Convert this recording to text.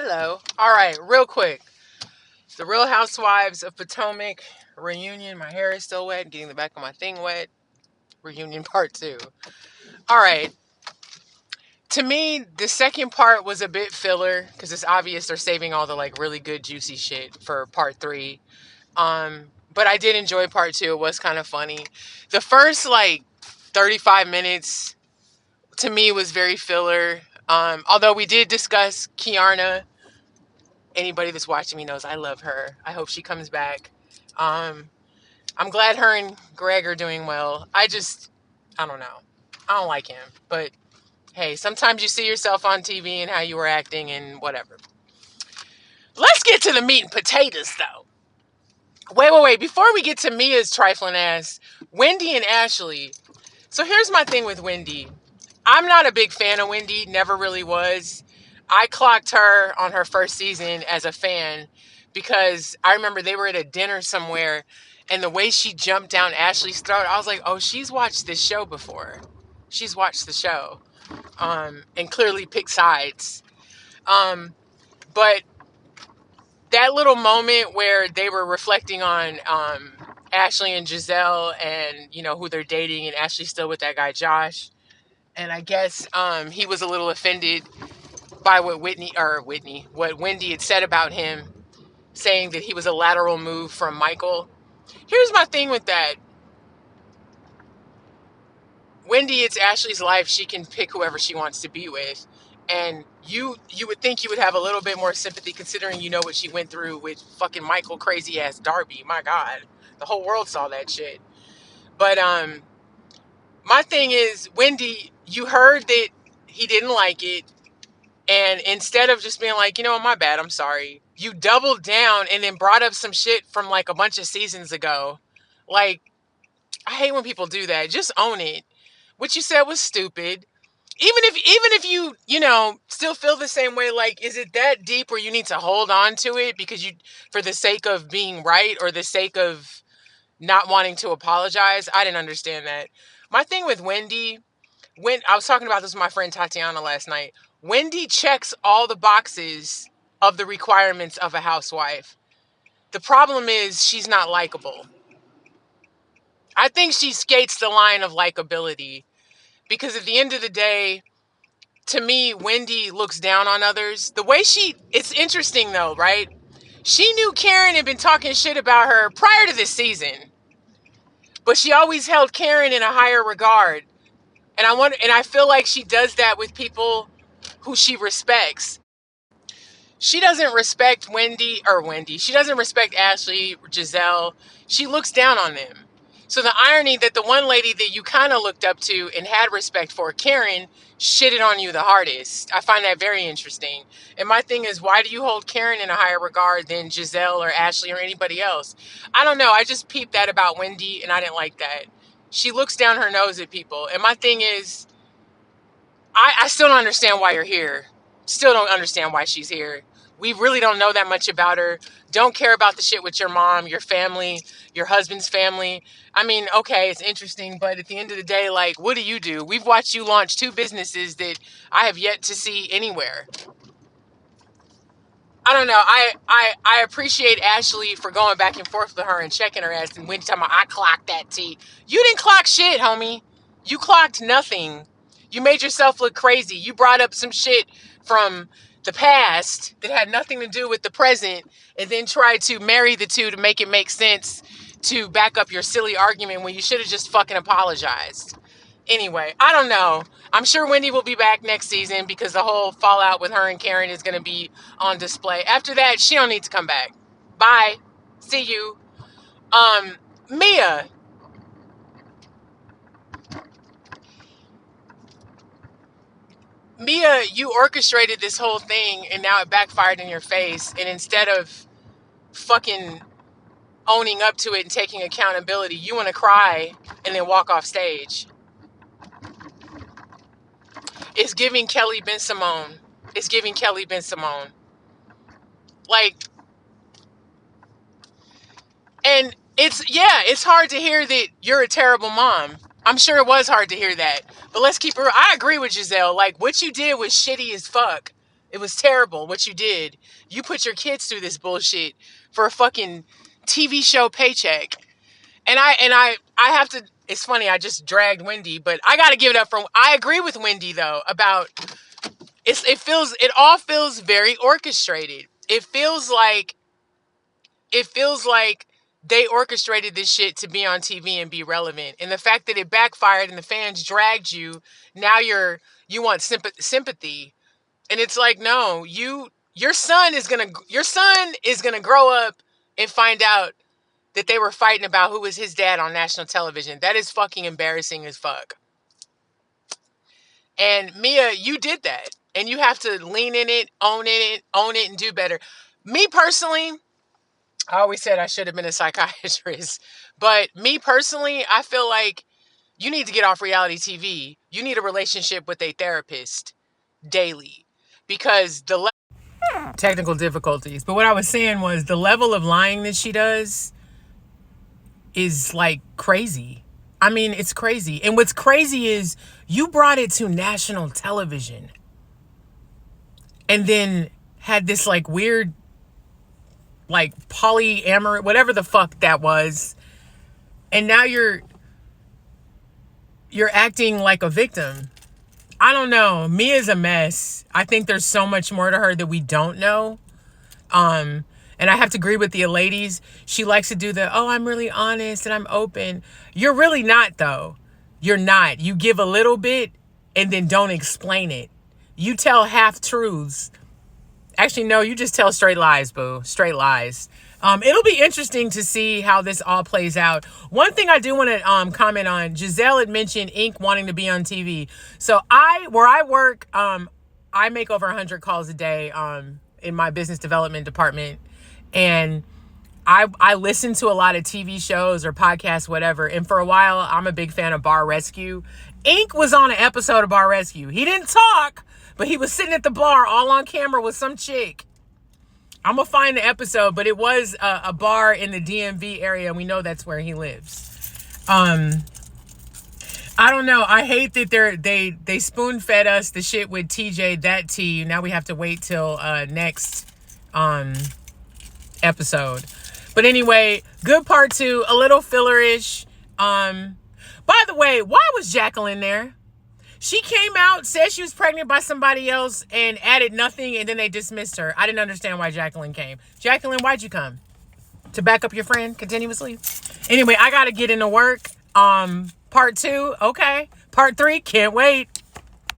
Hello. All right, real quick. The Real Housewives of Potomac reunion. My hair is still wet, getting the back of my thing wet. Reunion part 2. All right. To me, the second part was a bit filler because it's obvious they're saving all the like really good juicy shit for part 3. But I did enjoy part 2. It was kind of funny. The first like 35 minutes to me was very filler. Although we did discuss Kiarna. Anybody that's watching me knows I love her. I hope she comes back. Um, I'm glad her and Greg are doing well. I don't know. I don't like him. But hey, sometimes you see yourself on TV and how you were acting and whatever. Let's get to the meat and potatoes, though. Wait. Before we get to Mia's trifling ass, Wendy and Ashley. So here's my thing with Wendy. I'm not a big fan of Wendy. Never really was. I clocked her on her first season as a fan because I remember they were at a dinner somewhere and the way she jumped down Ashley's throat, I was like, oh, she's watched this show before. She's watched the show. And clearly picked sides. But that little moment where they were reflecting on Ashley and Giselle and, you know, who they're dating, and Ashley's still with that guy, Josh. And I guess he was a little offended by what what Wendy had said about him, saying that he was a lateral move from Michael. Here's my thing with that. Wendy, it's Ashley's life. She can pick whoever she wants to be with. And you would think you would have a little bit more sympathy considering you know what she went through with fucking Michael crazy ass Darby. My God. The whole world saw that shit. But my thing is, Wendy, you heard that he didn't like it. And instead of just being like, you know what, my bad, I'm sorry, you doubled down and then brought up some shit from like a bunch of seasons ago. Like, I hate when people do that. Just own it. What you said was stupid. Even if you know, still feel the same way, like, is it that deep where you need to hold on to it because you, for the sake of being right or the sake of not wanting to apologize? I didn't understand that. My thing with Wendy, when I was talking about this with my friend Tatiana last night, Wendy checks all the boxes of the requirements of a housewife. The problem is she's not likable. I think she skates the line of likability because at the end of the day, to me, Wendy looks down on others. It's interesting though, right? She knew Karen had been talking shit about her prior to this season, but she always held Karen in a higher regard. And I feel like she does that with people who she respects. She doesn't respect Wendy. She doesn't respect Ashley, Giselle. She looks down on them. So the irony that the one lady that you kind of looked up to and had respect for, Karen, shitted on you the hardest. I find that very interesting. And my thing is, why do you hold Karen in a higher regard than Giselle or Ashley or anybody else? I don't know. I just peeped that about Wendy and I didn't like that. She looks down her nose at people. And my thing is, I still don't understand why you're here. Still don't understand why she's here. We really don't know that much about her. Don't care about the shit with your mom, your family, your husband's family. I mean, okay, it's interesting, but at the end of the day, like, what do? We've watched you launch 2 businesses that I have yet to see anywhere. I don't know. I appreciate Ashley for going back and forth with her and checking her ass, and when talking about I clocked that T. You didn't clock shit, homie. You clocked nothing. You made yourself look crazy. You brought up some shit from the past that had nothing to do with the present and then tried to marry the two to make it make sense to back up your silly argument when you should have just fucking apologized. Anyway, I don't know. I'm sure Wendy will be back next season because the whole fallout with her and Karen is going to be on display. After that, she don't need to come back. Bye. See you. Mia. Mia, you orchestrated this whole thing and now it backfired in your face. And instead of fucking owning up to it and taking accountability, you want to cry and then walk off stage. It's giving Kelly Ben Simone. It's giving Kelly Ben Simone. Like, and it's hard to hear that you're a terrible mom. I'm sure it was hard to hear that. But let's keep it real. I agree with Giselle. Like, what you did was shitty as fuck. It was terrible what you did. You put your kids through this bullshit for a fucking TV show paycheck. And I have to, it's funny, I just dragged Wendy, but I got to give it up for, I agree with Wendy though about, it all feels very orchestrated. It feels like they orchestrated this shit to be on TV and be relevant. And the fact that it backfired and the fans dragged you, now you want sympathy. And it's like, no, your son is going to grow up and find out that they were fighting about who was his dad on national television. That is fucking embarrassing as fuck. And Mia, you did that. And you have to lean in it, own it, and do better. Me personally, I always said I should have been a psychiatrist. But me personally, I feel like you need to get off reality TV. You need a relationship with a therapist daily. Because technical difficulties. But what I was saying was the level of lying that she does is like crazy. I mean, it's crazy. And what's crazy is you brought it to national television and then had this like weird, like polyamorous, whatever the fuck that was. And now you're acting like a victim. I don't know. Mia's a mess. I think there's so much more to her that we don't know. And I have to agree with the ladies. She likes to do I'm really honest and I'm open. You're really not, though. You're not. You give a little bit and then don't explain it. You tell half truths. Actually, no, you just tell straight lies, boo. Straight lies. It'll be interesting to see how this all plays out. One thing I do want to comment on, Giselle had mentioned Inc. wanting to be on TV. So where I work, I make over 100 calls a day in my business development department. And I listen to a lot of TV shows or podcasts, whatever. And for a while, I'm a big fan of Bar Rescue. Inc. was on an episode of Bar Rescue. He didn't talk, but he was sitting at the bar all on camera with some chick. I'm going to find the episode, but it was a bar in the DMV area, and we know that's where he lives. I don't know. I hate that they spoon-fed us the shit with TJ, that T. Now we have to wait till next episode. But anyway, good part 2, a little fillerish. By the way, why was Jacqueline there? She came out, said she was pregnant by somebody else, and added nothing, and then they dismissed her. I didn't understand why Jacqueline came. Jacqueline, why'd you come? To back up your friend continuously? Anyway, I gotta get into work. Part 2, okay. Part 3, can't wait.